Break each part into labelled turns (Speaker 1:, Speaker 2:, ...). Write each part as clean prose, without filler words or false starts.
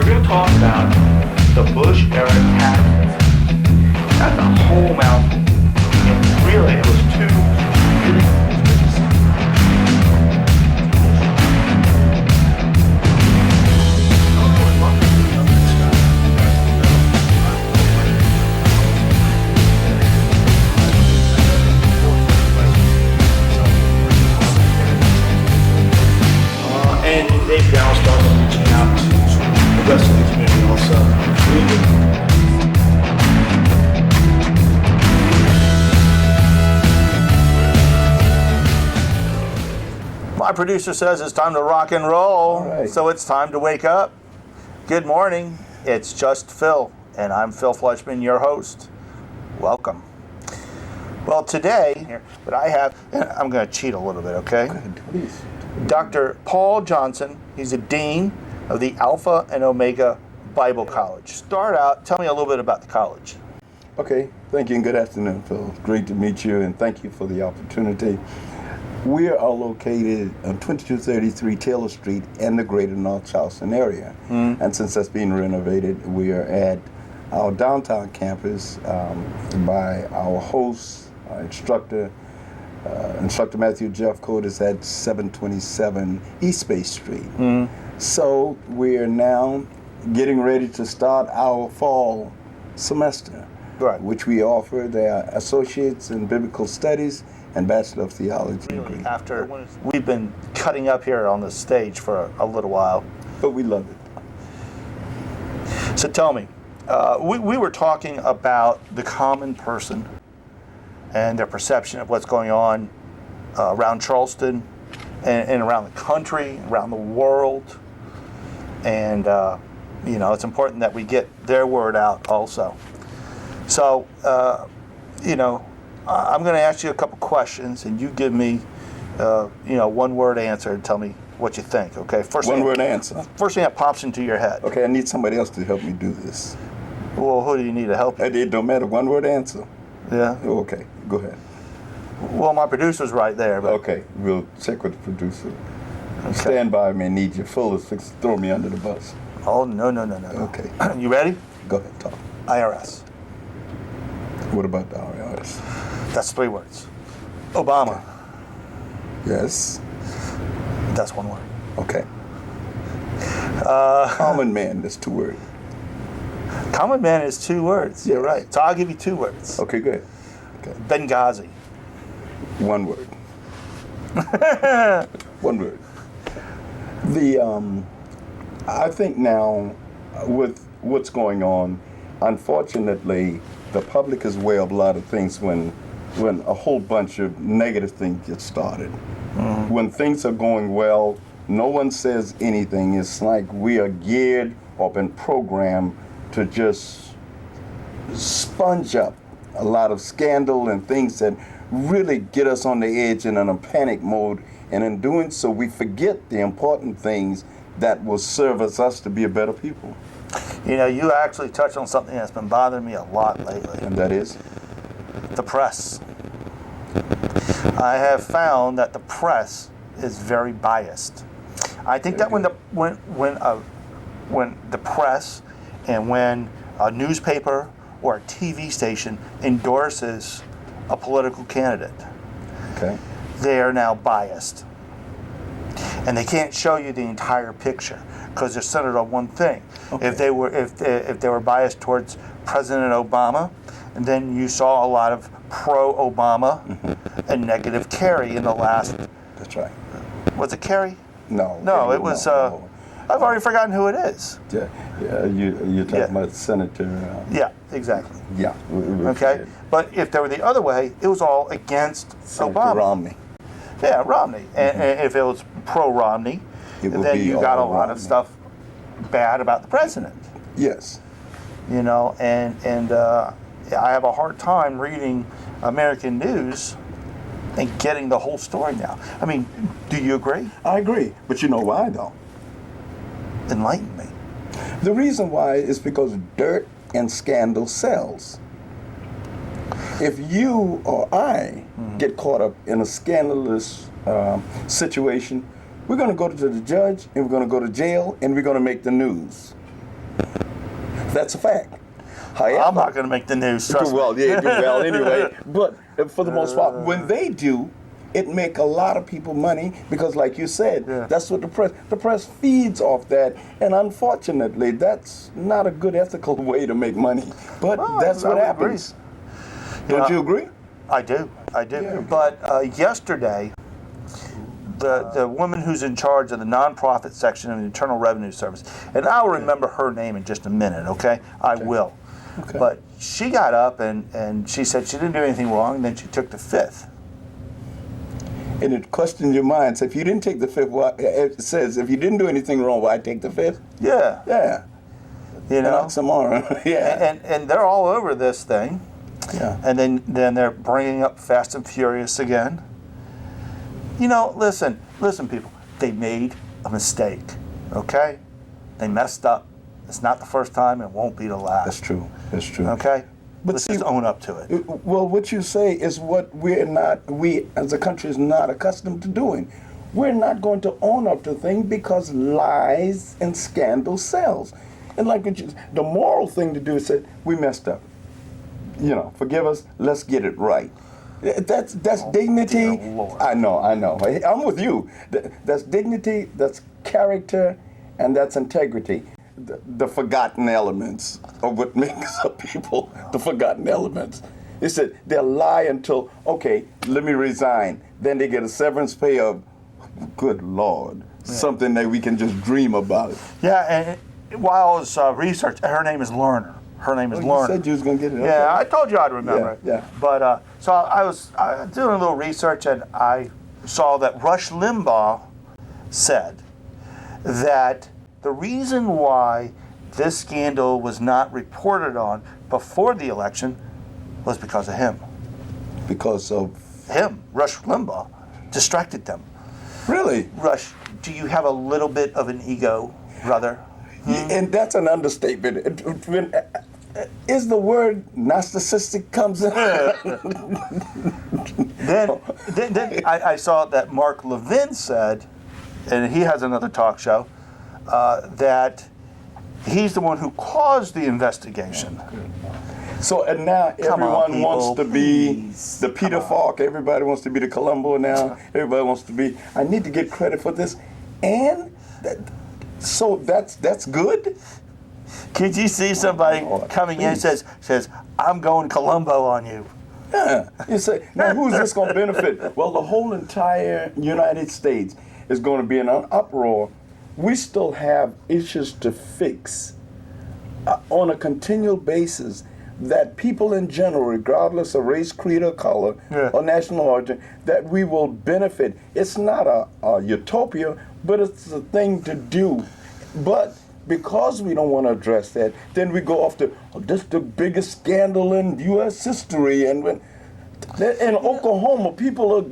Speaker 1: going to talk about the Bush-era tactics. That's a whole mouthful. And really, it was two. And they've now started reaching out to the rest of the community also.
Speaker 2: My producer says it's time to rock and roll,
Speaker 3: right.
Speaker 2: So it's time to wake up. Good morning, it's Just Phil, and I'm Phil Fleischman, your host. Welcome. Well, today, but I'm going to cheat a little bit, okay?
Speaker 3: Go ahead, please.
Speaker 2: Dr. Paul Johnson, he's a dean of the Alpha and Omega Bible College. Start out, tell me a little bit about the college.
Speaker 3: Okay, thank you and good afternoon, Phil. Great to meet you and thank you for the opportunity. We are located on 2233 Taylor Street in the greater North Charleston area. And since that's being renovated, we are at our downtown campus by our host, instructor Matthew Jeffcoat is at 727 East Bay Street. So we're now getting ready to start our fall semester,
Speaker 2: Right.
Speaker 3: which we offer their associates in biblical studies and Bachelor of Theology degree.
Speaker 2: After we've been cutting up here on the stage for a little while.
Speaker 3: But we love it.
Speaker 2: So tell me, we were talking about the common person and their perception of what's going on around Charleston and around the country, around the world. And, it's important that we get their word out also. So, I'm going to ask you a couple questions, and you give me, one-word answer and tell me what you think, okay?
Speaker 3: One-word answer.
Speaker 2: First thing that pops into your head.
Speaker 3: Okay, I need somebody else to help me do this.
Speaker 2: Well, who do you need to help you?
Speaker 3: It don't matter, one-word answer.
Speaker 2: Yeah?
Speaker 3: Okay, go ahead.
Speaker 2: Well, my producer's right there. But
Speaker 3: Okay, we'll check with the producer. Stand by me, need you. Phil is fixing to throw me under the bus.
Speaker 2: Oh, no.
Speaker 3: Okay.
Speaker 2: You ready?
Speaker 3: Go ahead, talk.
Speaker 2: IRS.
Speaker 3: What about the IRS?
Speaker 2: That's 3 words. Obama.
Speaker 3: Yes.
Speaker 2: That's 1 word.
Speaker 3: Okay. Common man, that's 2 words.
Speaker 2: Common man is 2 words. You're
Speaker 3: Yes.
Speaker 2: right. So I'll give you 2 words.
Speaker 3: Okay, good. Okay.
Speaker 2: Benghazi.
Speaker 3: 1 word. 1 word. I think now with what's going on, unfortunately, the public is aware of a lot of things when a whole bunch of negative things get started. When things are going well, no one says anything. It's like we are geared or been programmed to just sponge up a lot of scandal and things that really get us on the edge and in a panic mode. And in doing so, we forget the important things that will serve us to be a better people.
Speaker 2: You actually touched on something that's been bothering me a lot lately.
Speaker 3: And that is?
Speaker 2: The press. I have found that the press is very biased. I think that when the press and when a newspaper or a TV station endorses a political candidate,
Speaker 3: Okay.
Speaker 2: they are now biased. And they can't show you the entire picture because they're centered on one thing.
Speaker 3: Okay.
Speaker 2: If they were biased towards President Obama, and then you saw a lot of pro-Obama and negative Kerry in the last.
Speaker 3: That's right.
Speaker 2: Was it Kerry?
Speaker 3: No.
Speaker 2: No, it was.
Speaker 3: No.
Speaker 2: I've already forgotten who it is.
Speaker 3: Yeah, you're talking about Senator.
Speaker 2: Yeah, exactly.
Speaker 3: Yeah.
Speaker 2: Okay, but if they were the other way, it was all against
Speaker 3: Senator
Speaker 2: Obama.
Speaker 3: Romney.
Speaker 2: Yeah, Romney. And if it was pro-Romney,
Speaker 3: It would
Speaker 2: then
Speaker 3: be
Speaker 2: you got a
Speaker 3: all
Speaker 2: lot of
Speaker 3: Romney.
Speaker 2: stuff bad about the president.
Speaker 3: Yes.
Speaker 2: And I have a hard time reading American news and getting the whole story now. I mean, do you agree?
Speaker 3: I agree, but you know why though?
Speaker 2: Enlighten me.
Speaker 3: The reason why is because dirt and scandal sells. If you or I get caught up in a scandalous situation, we're going to go to the judge and we're going to go to jail and we're going to make the news. That's a fact. However,
Speaker 2: I'm not going to make the news. Trust me.
Speaker 3: well, yeah, you do well anyway. But for the most part, when they do, it make a lot of people money because, like you said, that's what the press feeds off that. And unfortunately, that's not a good ethical way to make money. But
Speaker 2: Well,
Speaker 3: that's
Speaker 2: I
Speaker 3: what
Speaker 2: would
Speaker 3: happens.
Speaker 2: agree.
Speaker 3: Don't you agree?
Speaker 2: I do.
Speaker 3: Yeah.
Speaker 2: But yesterday, the woman who's in charge of the nonprofit section of the Internal Revenue Service, and I'll remember her name in just a minute, okay? I will.
Speaker 3: Okay.
Speaker 2: But she got up and she said she didn't do anything wrong, then she took the fifth.
Speaker 3: And it questions your mind. So if you didn't take the fifth, it says if you didn't do anything wrong, why take the fifth?
Speaker 2: Yeah.
Speaker 3: Yeah.
Speaker 2: You know?
Speaker 3: Oxymoron. Yeah.
Speaker 2: And they're all over this thing.
Speaker 3: Yeah.
Speaker 2: And then they're bringing up Fast and Furious again. You know, listen, people. They made a mistake, okay? They messed up. It's not the first time. It won't be the last.
Speaker 3: That's true. That's true.
Speaker 2: Okay?
Speaker 3: But
Speaker 2: Let's
Speaker 3: see-
Speaker 2: just own up to it.
Speaker 3: Well, what you say is what we as a country is not accustomed to doing. We're not going to own up to things because lies and scandal sells. And like the moral thing to do is say, we messed up. You know, forgive us, let's get it right. That's dignity.
Speaker 2: dear Lord.
Speaker 3: I know. I'm with you. That's dignity, that's character, and that's integrity. The forgotten elements of what makes up people, the forgotten elements. They said they'll lie until, okay, let me resign. Then they get a severance pay of, good Lord, something that we can just dream about.
Speaker 2: Yeah, and while I was researching, her name is Lerner. Her name is
Speaker 3: You
Speaker 2: Lerner.
Speaker 3: said you was going to get it.
Speaker 2: Yeah,
Speaker 3: Okay.
Speaker 2: I told you I'd remember it.
Speaker 3: Yeah.
Speaker 2: But so I was doing a little research, and I saw that Rush Limbaugh said that the reason why this scandal was not reported on before the election was because of him.
Speaker 3: Because of,
Speaker 2: Him, Rush Limbaugh, distracted them.
Speaker 3: really?
Speaker 2: Rush, do you have a little bit of an ego, brother?
Speaker 3: And that's an understatement. Is the word narcissistic comes in?
Speaker 2: Then I saw that Mark Levin said, and he has another talk show, that he's the one who caused the investigation.
Speaker 3: So, and now
Speaker 2: Come on,
Speaker 3: everyone wants to
Speaker 2: people,
Speaker 3: be
Speaker 2: please.
Speaker 3: the Peter Falk. Everybody wants to be the Columbo now. Everybody wants to be, I need to get credit for this. And so that's good?
Speaker 2: Could you see somebody
Speaker 3: Lord,
Speaker 2: coming in and
Speaker 3: please.
Speaker 2: says, I'm going Columbo on you?
Speaker 3: Yeah. You say, now who's this going to benefit? Well, the whole entire United States is going to be in an uproar. We still have issues to fix on a continual basis that people in general, regardless of race, creed, or color,
Speaker 2: Yeah.
Speaker 3: or national origin, that we will benefit. It's not a utopia, but it's a thing to do. But because we don't want to address that, then we go off to, oh, this is the biggest scandal in U.S. history. And when in Oklahoma, people are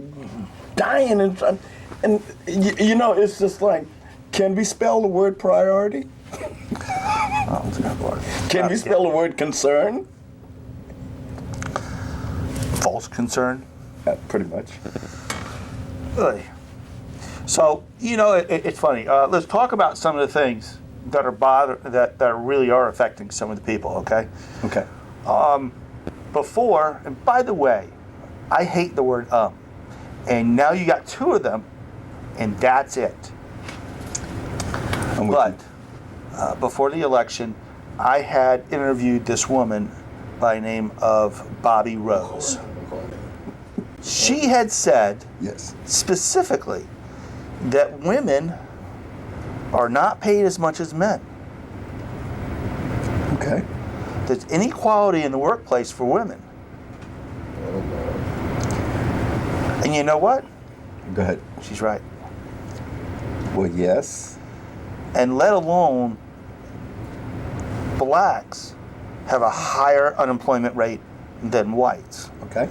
Speaker 3: dying. And you know, it's just like, can we spell the word priority? Can we spell the word concern?
Speaker 2: False concern?
Speaker 3: Pretty much.
Speaker 2: Ugh. So, you know, it's funny. Let's talk about some of the things that are that really are affecting some of the people, okay?
Speaker 3: Okay.
Speaker 2: Before, and by the way, I hate the word and now you got two of them, and that's it.
Speaker 3: I'm with
Speaker 2: But
Speaker 3: you.
Speaker 2: before the election, I had interviewed this woman by the name of Bobby Rose. She had said
Speaker 3: Yes.
Speaker 2: specifically that women are not paid as much as men.
Speaker 3: Okay.
Speaker 2: There's inequality in the workplace for women. And you know what?
Speaker 3: Go ahead.
Speaker 2: She's right.
Speaker 3: Well, yes.
Speaker 2: And let alone blacks have a higher unemployment rate than whites.
Speaker 3: Okay.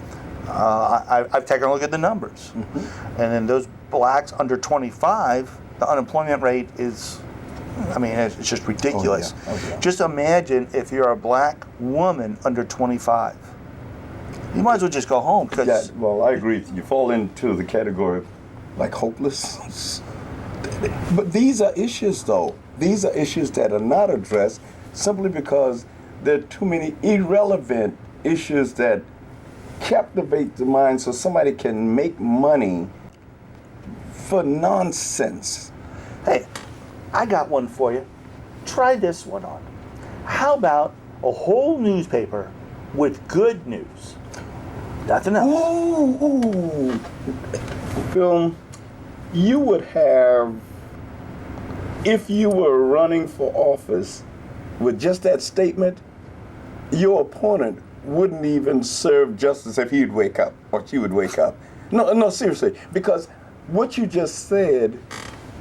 Speaker 2: I've taken a look at the numbers. And then those blacks under 25, the unemployment rate is, I mean, it's just ridiculous.
Speaker 3: Oh, yeah.
Speaker 2: Just imagine if you're a black woman under 25. You might as well just go home because
Speaker 3: Yeah, well, I agree. You fall into the category of like hopeless. But these are issues, though. These are issues that are not addressed simply because there are too many irrelevant issues that captivate the mind so somebody can make money for nonsense.
Speaker 2: Hey, I got one for you. Try this one on. How about a whole newspaper with good news? Nothing else.
Speaker 3: Ooh. Phil, you would have, if you were running for office with just that statement, your opponent wouldn't even serve justice if he'd wake up or she would wake up. No, seriously, because what you just said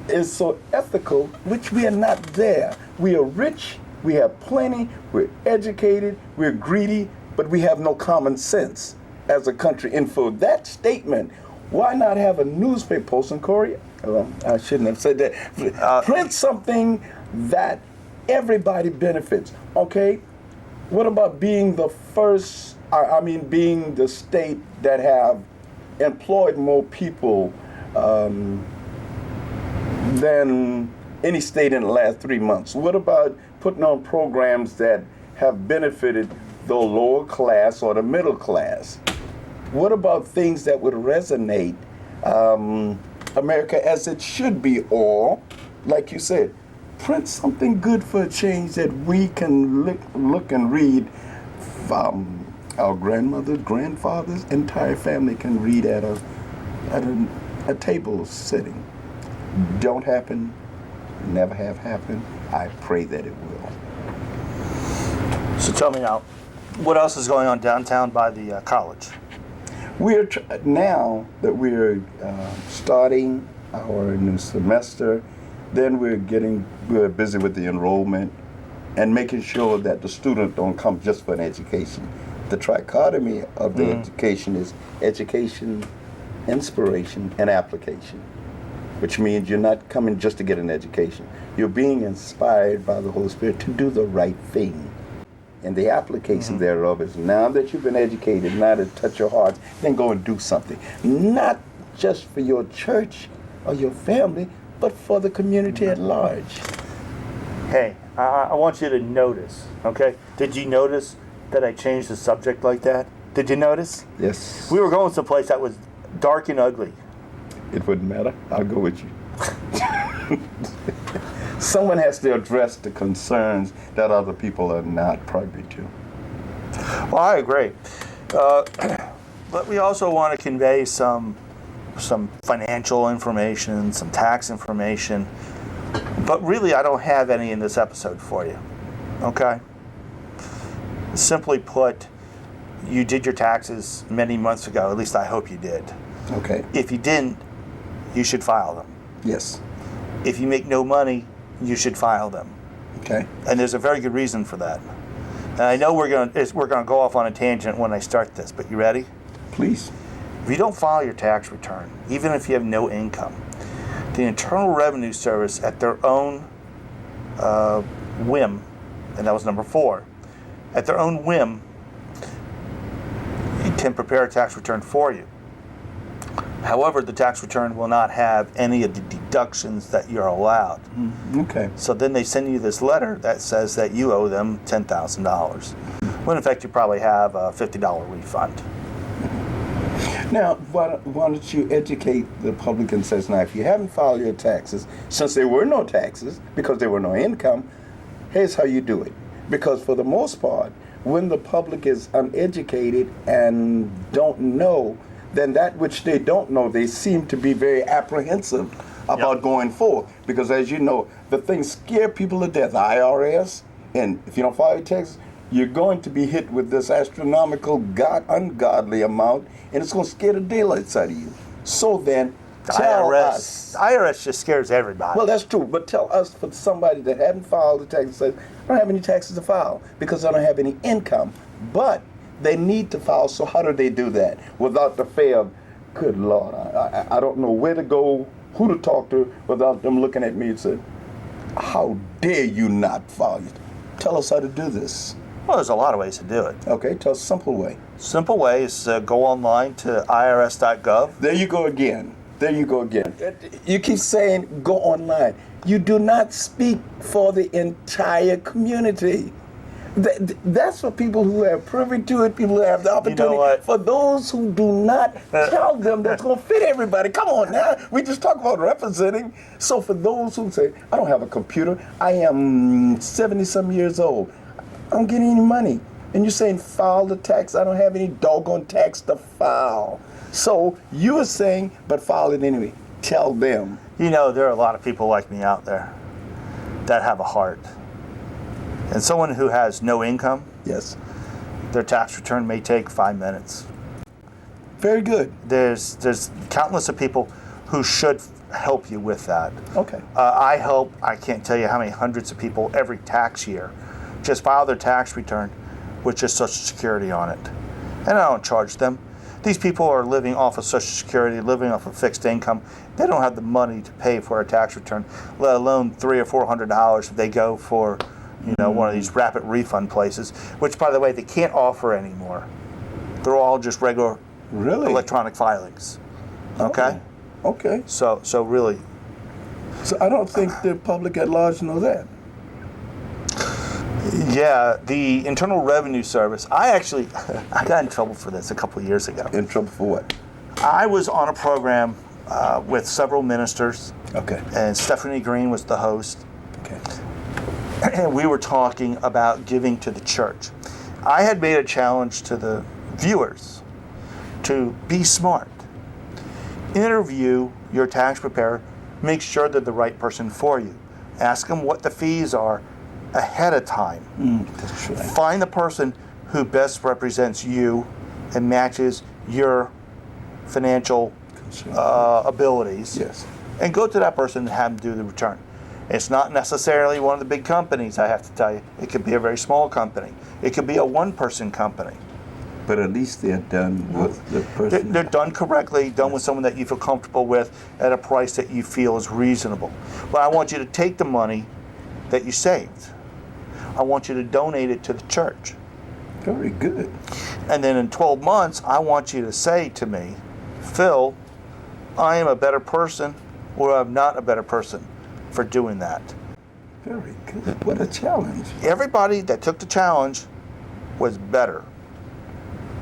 Speaker 3: is so ethical, which we are not there. We are rich, we have plenty, we're educated, we're greedy, but we have no common sense as a country. And for that statement, why not have a newspaper post in Korea? Well, I shouldn't have said that. Print something that everybody benefits, okay? What about being the first, being the state that have employed more people than any state in the last 3 months? What about putting on programs that have benefited the lower class or the middle class? What about things that would resonate America as it should be? Or, like you said, print something good for a change that we can look and read. Our grandmothers, grandfathers, entire family can read at a table sitting. Don't happen, never have happened. I pray that it will.
Speaker 2: So tell me now, what else is going on downtown by the college?
Speaker 3: We're now that we're starting our new semester, then we're busy with the enrollment and making sure that the student don't come just for an education. The trichotomy of the education is education, inspiration, and application, which means you're not coming just to get an education. You're being inspired by the Holy Spirit to do the right thing. And the application thereof is, now that you've been educated, now to touch your heart, then go and do something. Not just for your church or your family, but for the community at large.
Speaker 2: Hey, I want you to notice, okay? Did you notice that I changed the subject like that? Did you notice?
Speaker 3: Yes.
Speaker 2: We were going someplace that was dark and ugly.
Speaker 3: It wouldn't matter. I'll go with you. Someone has to address the concerns that other people are not privy to.
Speaker 2: Well, I agree. But we also want to convey some financial information, some tax information. But really, I don't have any in this episode for you. Okay? Simply put, you did your taxes many months ago. At least I hope you did.
Speaker 3: Okay.
Speaker 2: If you didn't, you should file them.
Speaker 3: Yes.
Speaker 2: If you make no money, you should file them.
Speaker 3: Okay.
Speaker 2: And there's a very good reason for that. And I know we're going to go off on a tangent when I start this, but you ready?
Speaker 3: Please.
Speaker 2: If you don't file your tax return, even if you have no income, the Internal Revenue Service, at their own whim, and that was number 4, at their own whim, it can prepare a tax return for you. However, the tax return will not have any of the deductions that you're allowed.
Speaker 3: Okay.
Speaker 2: So then they send you this letter that says that you owe them $10,000. When in fact you probably have a $50 refund.
Speaker 3: Now, why don't you educate the public and says, now, if you haven't filed your taxes, since there were no taxes, because there were no income, here's how you do it. Because for the most part, when the public is uneducated and don't know, then that which they don't know, they seem to be very apprehensive about going forth. Because as you know, the things scare people to death. The IRS, and if you don't file your taxes, you're going to be hit with this astronomical, ungodly amount, and it's going to scare the daylights out of you. So then, tell us.
Speaker 2: The IRS just scares everybody.
Speaker 3: Well, that's true, but tell us, for somebody that hadn't filed the taxes, says, I don't have any taxes to file because I don't have any income. But they need to file, so how do they do that without the fear of, good Lord, I don't know where to go, who to talk to, without them looking at me and saying, how dare you not file it? Tell us how to do this.
Speaker 2: Well, there's a lot of ways to do it.
Speaker 3: Okay, tell us a simple way.
Speaker 2: Simple way is go online to irs.gov.
Speaker 3: There you go again. There you go again. You keep saying go online. You do not speak for the entire community. That's for people who have privy to it, people who have the opportunity.
Speaker 2: what?
Speaker 3: For those who do not, tell them that's going to fit everybody. Come on now. We just talk about representing. So for those who say, I don't have a computer, I am 70-some years old, I don't get any money. And you're saying file the tax, I don't have any doggone tax to file. So you are saying, but file it anyway. Tell them.
Speaker 2: You know, there are a lot of people like me out there that have a heart. And someone who has no income,
Speaker 3: Yes.
Speaker 2: their tax return may take 5 minutes.
Speaker 3: Very good.
Speaker 2: There's countless of people who should help you with that.
Speaker 3: Okay.
Speaker 2: I help, I can't tell you how many hundreds of people every tax year just file their tax return with just Social Security on it. And I don't charge them. These people are living off of Social Security, living off of fixed income. They don't have the money to pay for a tax return, let alone $300 or $400 if they go for, one of these rapid refund places, which, by the way, they can't offer anymore. They're all just regular
Speaker 3: Really?
Speaker 2: electronic filings. Okay?
Speaker 3: Okay.
Speaker 2: So really,
Speaker 3: So I don't think the public at large know that.
Speaker 2: yeah, the Internal Revenue Service, I got in trouble for this a couple of years ago.
Speaker 3: In trouble for what?
Speaker 2: I was on a program with several ministers,
Speaker 3: Okay.
Speaker 2: and Stephanie Green was the host,
Speaker 3: Okay.
Speaker 2: and we were talking about giving to the church. I had made a challenge to the viewers to be smart. Interview your tax preparer, make sure they're the right person for you. Ask them what the fees are ahead of time.
Speaker 3: That's right.
Speaker 2: Find the person who best represents you and matches your financial abilities.
Speaker 3: Yes.
Speaker 2: And go to that person and have them do the return. It's not necessarily one of the big companies, I have to tell you. It could be a very small company. It could be a one-person company.
Speaker 3: But at least they're done with the person.
Speaker 2: They're done correctly, done with someone that you feel comfortable with at a price that you feel is reasonable. But I want you to take the money that you saved. I want you to donate it to the church.
Speaker 3: Very good.
Speaker 2: And then in 12 months, I want you to say to me, Phil, I am a better person or I'm not a better person for doing that.
Speaker 3: Very good. What a challenge.
Speaker 2: Everybody that took the challenge was better.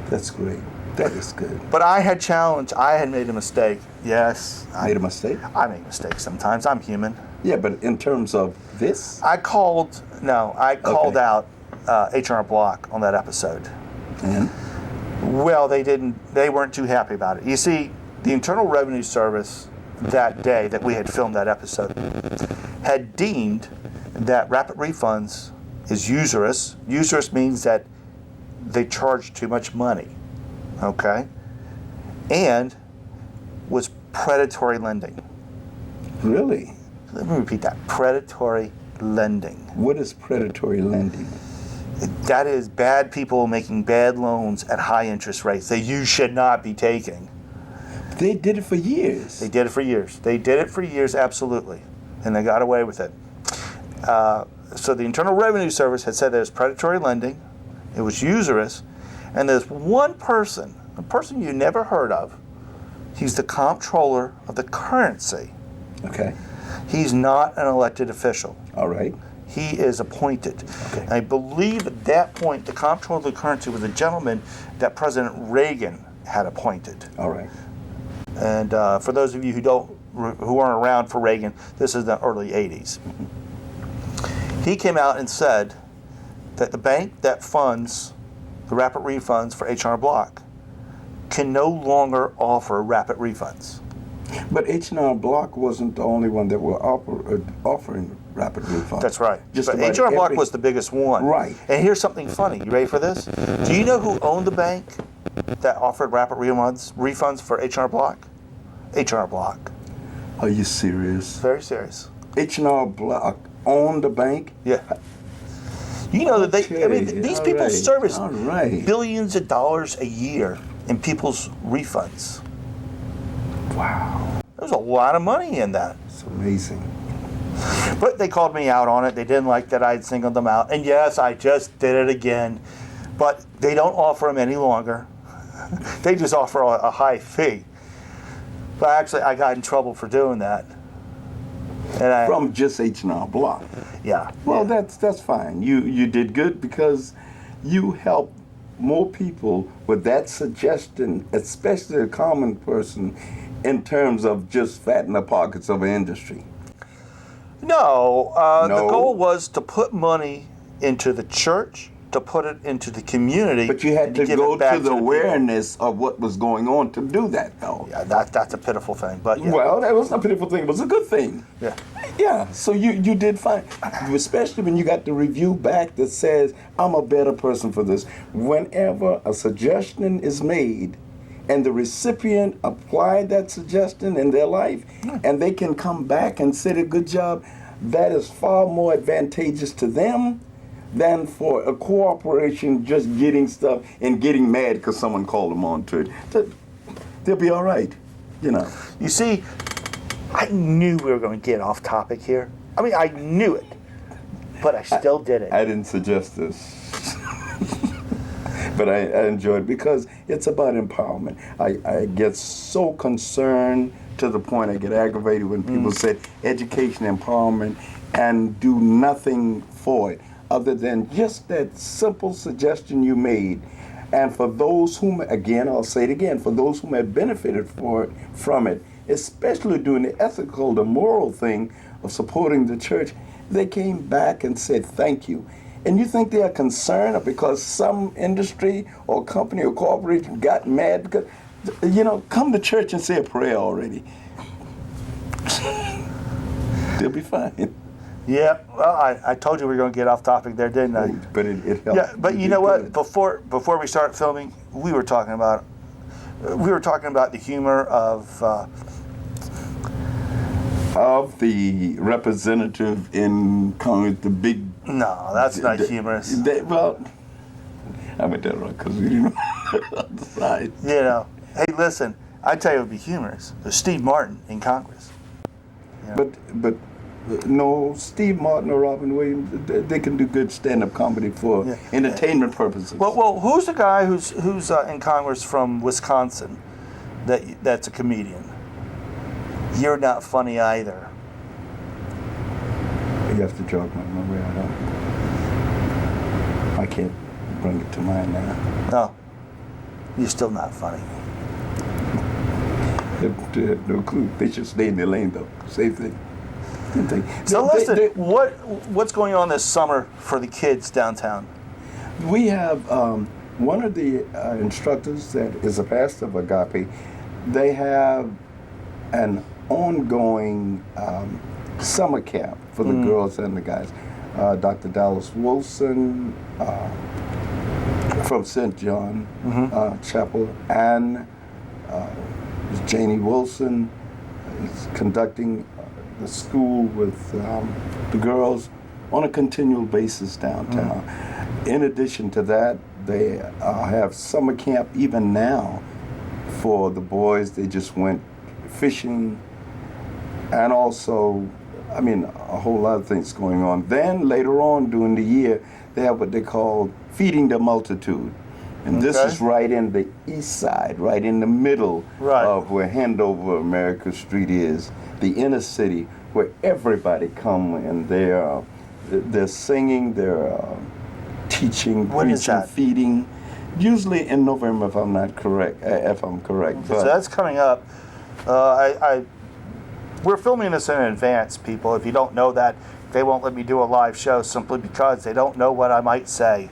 Speaker 3: That's great. That is good.
Speaker 2: But I had challenged, I had made a mistake. Yes,
Speaker 3: Made a mistake?
Speaker 2: I make mistakes sometimes. I'm human.
Speaker 3: Yeah, but in terms of this?
Speaker 2: I called
Speaker 3: Okay.
Speaker 2: out H&R Block on that episode.
Speaker 3: And?
Speaker 2: Well, they weren't too happy about it. You see, the Internal Revenue Service that day that we had filmed that episode had deemed that rapid refunds is usurious. Usurious means that they charge too much money, okay? And was predatory lending.
Speaker 3: Really?
Speaker 2: Let me repeat that, predatory lending.
Speaker 3: What is predatory lending?
Speaker 2: That is bad people making bad loans at high interest rates that you should not be taking.
Speaker 3: They did it for years.
Speaker 2: They did it for years. They did it for years, absolutely. And they got away with it. So the Internal Revenue Service had said there's predatory lending, it was usurious, and there's one person, a person you never heard of, he's the comptroller of the currency.
Speaker 3: Okay.
Speaker 2: He's not an elected official.
Speaker 3: All right.
Speaker 2: He is appointed.
Speaker 3: Okay.
Speaker 2: And I believe at that point, the comptroller of the currency was a gentleman that President Reagan had appointed.
Speaker 3: All right.
Speaker 2: And for those of you who aren't around for Reagan, this is the early 80s. He came out and said that the bank that funds the rapid refunds for H&R Block can no longer offer rapid refunds.
Speaker 3: But H&R Block wasn't the only one that were offering rapid refunds.
Speaker 2: That's right.
Speaker 3: Just
Speaker 2: But
Speaker 3: about
Speaker 2: H&R Block
Speaker 3: every-
Speaker 2: was the biggest one.
Speaker 3: Right.
Speaker 2: And here's something funny. You ready for this? Do you know who owned the bank that offered rapid refunds for H&R Block? H&R Block.
Speaker 3: Are you serious?
Speaker 2: Very serious.
Speaker 3: H&R Block owned the bank?
Speaker 2: Yeah. You know that
Speaker 3: Okay,
Speaker 2: these
Speaker 3: all
Speaker 2: people
Speaker 3: right,
Speaker 2: service
Speaker 3: all right.
Speaker 2: billions of dollars a year in people's refunds.
Speaker 3: Wow.
Speaker 2: There's a lot of money in that.
Speaker 3: It's amazing.
Speaker 2: But they called me out on it. They didn't like that I'd singled them out. And yes, I just did it again. But they don't offer them any longer. They just offer a high fee. But actually, I got in trouble for doing that. And I,
Speaker 3: From just H&R Block.
Speaker 2: yeah.
Speaker 3: Well,
Speaker 2: yeah.
Speaker 3: that's fine. You did good because you helped more people with that suggestion, especially a common person, in terms of just fattening the pockets of an industry.
Speaker 2: No, the
Speaker 3: No.
Speaker 2: goal was to put money into the church, to put it into the community.
Speaker 3: But you had
Speaker 2: and
Speaker 3: to
Speaker 2: give
Speaker 3: go
Speaker 2: it back
Speaker 3: to the
Speaker 2: people.
Speaker 3: awareness of what was going on to do that, though.
Speaker 2: Yeah, that's a pitiful thing, but yeah.
Speaker 3: Well, that was a pitiful thing. It was a good thing.
Speaker 2: Yeah.
Speaker 3: Yeah, so you did fine, especially when you got the review back that says, I'm a better person for this. Whenever a suggestion is made and the recipient applied that suggestion in their life and they can come back and say a good job, that is far more advantageous to them than for a corporation just getting stuff and getting mad because someone called them on to it. They'll be all right, you know.
Speaker 2: You see, I knew we were going to get off topic here. I mean, I knew it, but I still did it.
Speaker 3: I didn't suggest this. But I enjoyed it because it's about empowerment. I get so concerned to the point I get aggravated when people say education, empowerment, and do nothing for it other than just that simple suggestion you made. And for those whom, again, I'll say it again, for those whom have benefited from it, especially doing the ethical, the moral thing of supporting the church, they came back and said thank you. And you think they are concerned because some industry or company or corporation got mad because, you know, come to church and say a prayer already. They'll be fine.
Speaker 2: Yeah, well, I told you we were going to get off topic there, didn't I?
Speaker 3: But it helped.
Speaker 2: Yeah, but you know what? Before we start filming, we were talking about the humor of
Speaker 3: the representative in Congress, the big.
Speaker 2: no, that's not humorous.
Speaker 3: Well, I went that wrong because we didn't know the other side.
Speaker 2: You know, hey, listen, I tell you, it would be humorous. There's Steve Martin in Congress.
Speaker 3: But no, Steve Martin or Robin Williams, they can do good stand-up comedy for entertainment purposes.
Speaker 2: Well, who's the guy who's in Congress from Wisconsin that's a comedian? You're not funny either.
Speaker 3: You have to jog my memory. I can't bring it to mind now.
Speaker 2: No, you're still not funny.
Speaker 3: They have no clue. They should stay in their lane, though. Same thing. Same thing.
Speaker 2: So
Speaker 3: They-
Speaker 2: listen,
Speaker 3: they-
Speaker 2: what's going on this summer for the kids downtown?
Speaker 3: We have one of the instructors that is a pastor of Agape. They have an ongoing summer camp for the girls and the guys. Dr. Dallas Wilson from St. John Chapel and Janie Wilson is conducting the school with the girls on a continual basis downtown. In addition to that, they have summer camp even now for the boys. They just went fishing, and also, I mean, a whole lot of things going on. Then later on during the year, they have what they call Feeding the Multitude. And this
Speaker 2: Okay.
Speaker 3: is right in the east side, right in the middle
Speaker 2: Right.
Speaker 3: of where Handover America Street is, the inner city, where everybody come and they're singing, they're teaching,
Speaker 2: When is
Speaker 3: preaching,
Speaker 2: that?
Speaker 3: feeding. Usually in November, if I'm not correct. If I'm correct.
Speaker 2: So that's coming up. We're filming this in advance, people. If you don't know that, they won't let me do a live show simply because they don't know what I might say.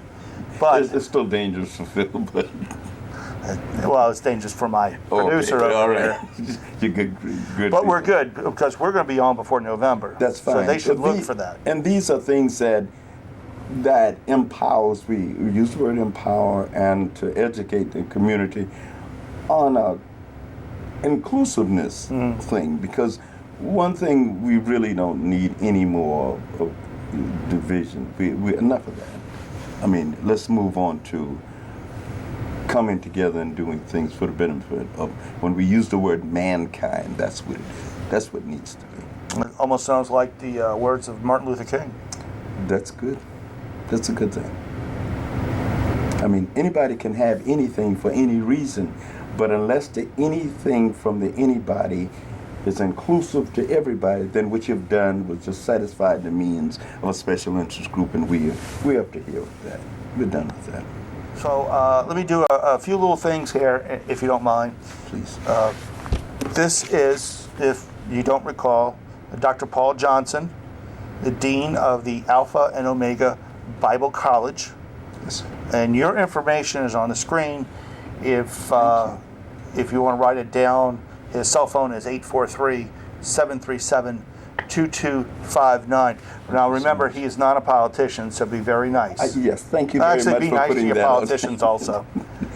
Speaker 2: But
Speaker 3: it's still dangerous to film, but
Speaker 2: well, it's dangerous for my producer
Speaker 3: okay,
Speaker 2: over
Speaker 3: all
Speaker 2: there.
Speaker 3: right. You're good.
Speaker 2: But we're good because we're going to be on before November.
Speaker 3: That's fine.
Speaker 2: So they should look
Speaker 3: These-
Speaker 2: for that.
Speaker 3: And these are things that empowers. We use the word empower and to educate the community on a inclusiveness thing, because one thing we really don't need any more of division. We enough of that. I mean, let's move on to coming together and doing things for the benefit of, when we use the word mankind, that's what it is. That's what needs to be.
Speaker 2: It almost sounds like the words of Martin Luther King.
Speaker 3: That's good. That's a good thing. I mean, anybody can have anything for any reason, But unless anything from the anybody is inclusive to everybody, then what you've done was just satisfy the means of a special interest group, and we're up to here with that. We're done with that.
Speaker 2: So let me do a few little things here, if you don't mind.
Speaker 3: Please.
Speaker 2: This is, if you don't recall, Dr. Paul Johnson, the Dean of the Alpha and Omega Bible College.
Speaker 3: Yes.
Speaker 2: And your information is on the screen. If you want to write it down, his cell phone is 843-737-2259. Now remember, he is not a politician, so be very nice.
Speaker 3: Yes, thank you very
Speaker 2: Actually,
Speaker 3: much
Speaker 2: be
Speaker 3: for
Speaker 2: nice to
Speaker 3: putting
Speaker 2: your
Speaker 3: that out.
Speaker 2: politicians also.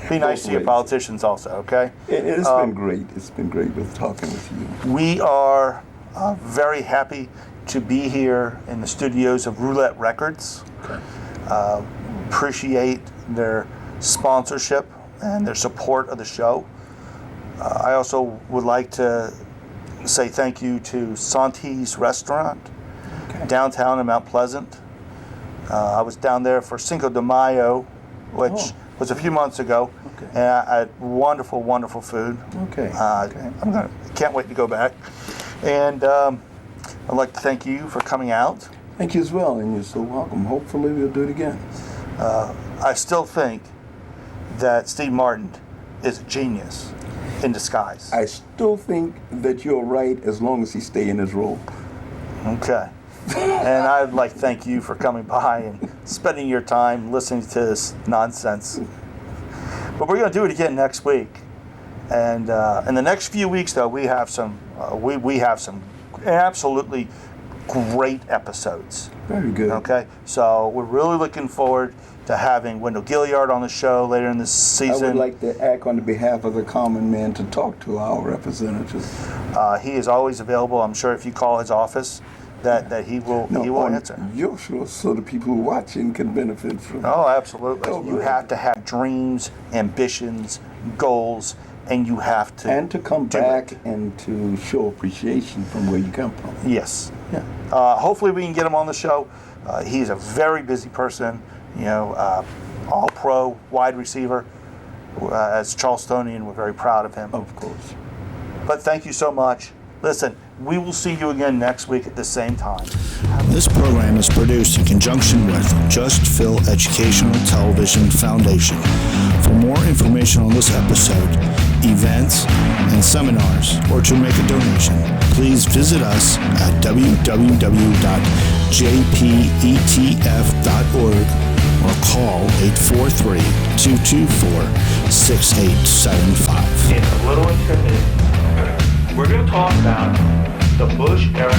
Speaker 2: Be nice to your
Speaker 3: ways.
Speaker 2: politicians also, okay?
Speaker 3: It's been great. It's been great with talking with you.
Speaker 2: We are very happy to be here in the studios of Roulette Records. Appreciate their sponsorship and their support of the show. I also would like to say thank you to Santi's Restaurant downtown in Mount Pleasant. I was down there for Cinco de Mayo, which was a few months ago, and I had wonderful, wonderful food. Can't wait to go back. And I'd like to thank you for coming out.
Speaker 3: Thank you as well, and you're so welcome. Hopefully we'll do it again.
Speaker 2: I still think that Steve Martin is a genius in disguise.
Speaker 3: I still think that you're right as long as he stay in his role.
Speaker 2: Okay. And I'd like to thank you for coming by and spending your time listening to this nonsense. But we're going to do it again next week. And in the next few weeks, though, we have some absolutely great episodes.
Speaker 3: Very good.
Speaker 2: Okay, so we're really looking forward to having Wendell Gilliard on the show later in this season.
Speaker 3: I would like to act on behalf of the common man to talk to our representative.
Speaker 2: He is always available. I'm sure if you call his office, that he will answer.
Speaker 3: Your show, so the people who are watching can benefit from.
Speaker 2: Oh, absolutely.
Speaker 3: Oh,
Speaker 2: you
Speaker 3: right.
Speaker 2: have to have dreams, ambitions, goals, and you have to.
Speaker 3: And to come
Speaker 2: do
Speaker 3: back
Speaker 2: it.
Speaker 3: and to show appreciation from where you come from.
Speaker 2: Yes.
Speaker 3: Yeah.
Speaker 2: Hopefully we can get him on the show. He's a very busy person. All-pro wide receiver. As Charlestonian, we're very proud of him.
Speaker 3: Of course.
Speaker 2: But thank you so much. Listen, we will see you again next week at the same time.
Speaker 4: This program is produced in conjunction with Just Phil Educational Television Foundation. For more information on this episode, events, and seminars, or to make a donation, please visit us at www.jpetf.org or call 843-224-6875.
Speaker 1: It's a little intimidating. We're going to talk about the Bush era